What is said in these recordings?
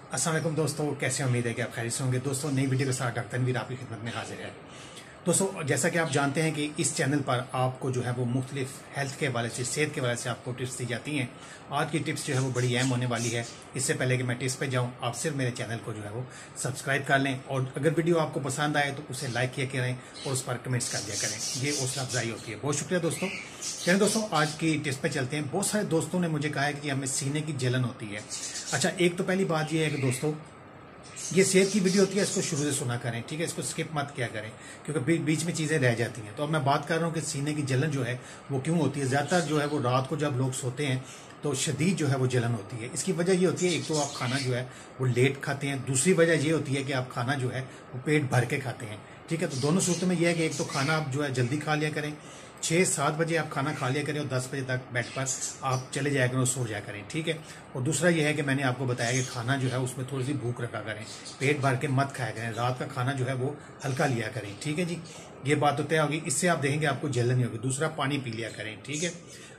अस्सलाम वालेकुम दोस्तों, कैसे उम्मीद है कि आप खैरियत से होंगे। दोस्तों, नई वीडियो के साथ डॉक्टर तनवीर आपकी खिदमत में हाजिर है। दोस्तों, जैसा कि आप जानते हैं कि इस चैनल पर आपको जो है वो मुख्तलिफ हेल्थ के हवाले से, सेहत के हवाले से आपको टिप्स दी जाती हैं। आज की टिप्स जो है वो बड़ी अहम होने वाली है। इससे पहले कि मैं टिप्स पे जाऊं, आप सिर्फ मेरे चैनल को जो है वो सब्सक्राइब कर लें और अगर वीडियो आपको पसंद आए तो उसे लाइक किया करें और उस पर कमेंट्स कर दिया करें। ये हौसला अफजाई होती है। बहुत शुक्रिया दोस्तों। चलिए दोस्तों, आज की टिप्स पे चलते हैं। बहुत सारे दोस्तों ने मुझे कहा है कि हमें सीने की जलन होती है। अच्छा, एक तो पहली बात यह है कि दोस्तों, ये सेहत की वीडियो होती है, इसको शुरू से सुना करें, ठीक है। इसको स्किप मत किया करें क्योंकि बीच में चीज़ें रह जाती हैं। तो अब मैं बात कर रहा हूँ कि सीने की जलन जो है वो क्यों होती है। ज़्यादातर जो है वो रात को जब लोग सोते हैं तो शदीद जो है वो जलन होती है। इसकी वजह ये होती है, एक तो आप खाना जो है वो लेट खाते हैं, दूसरी वजह ये होती है कि आप खाना जो है वो पेट भर के खाते हैं, ठीक है। तो दोनों सूरतों में यह है कि एक तो खाना आप जो है जल्दी खा लिया करें, 6-7 बजे आप खाना खा लिया करें और 10 बजे तक बेड पर आप चले जाया करें और सो जाया करें, ठीक है। और दूसरा यह है कि मैंने आपको बताया कि खाना जो है उसमें थोड़ी सी भूख रखा करें, पेट भर के मत खाया करें। रात का खाना जो है वो हल्का लिया करें, ठीक है जी। ये बात तो तय होगी, इससे आप देखेंगे आपको जलन नहीं होगी। दूसरा, पानी पी लिया करें, ठीक है।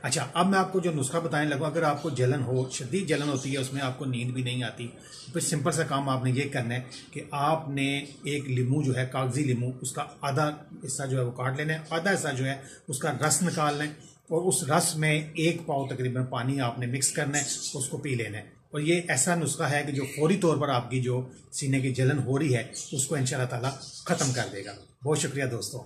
अच्छा, अब मैं आपको जो नुस्खा बताने लगा, अगर आपको जलन हो, शदीद जलन होती है, उसमें आपको नींद भी नहीं आती, तो फिर सिंपल सा काम आपने ये करना है कि आपने एक लीमू जो है, कागजी लीमू, उसका आधा हिस्सा जो है वो काट लेना है, आधा हिस्सा जो है उसका रस निकालना है और उस रस में 1 पाव तकरीबन पानी आपने मिक्स करना है, उसको पी लेना है। और ये ऐसा नुस्खा है कि जो फौरी तौर पर आपकी जो सीने की जलन हो रही है उसको इंशाअल्लाह ताला खत्म कर देगा। बहुत शुक्रिया दोस्तों।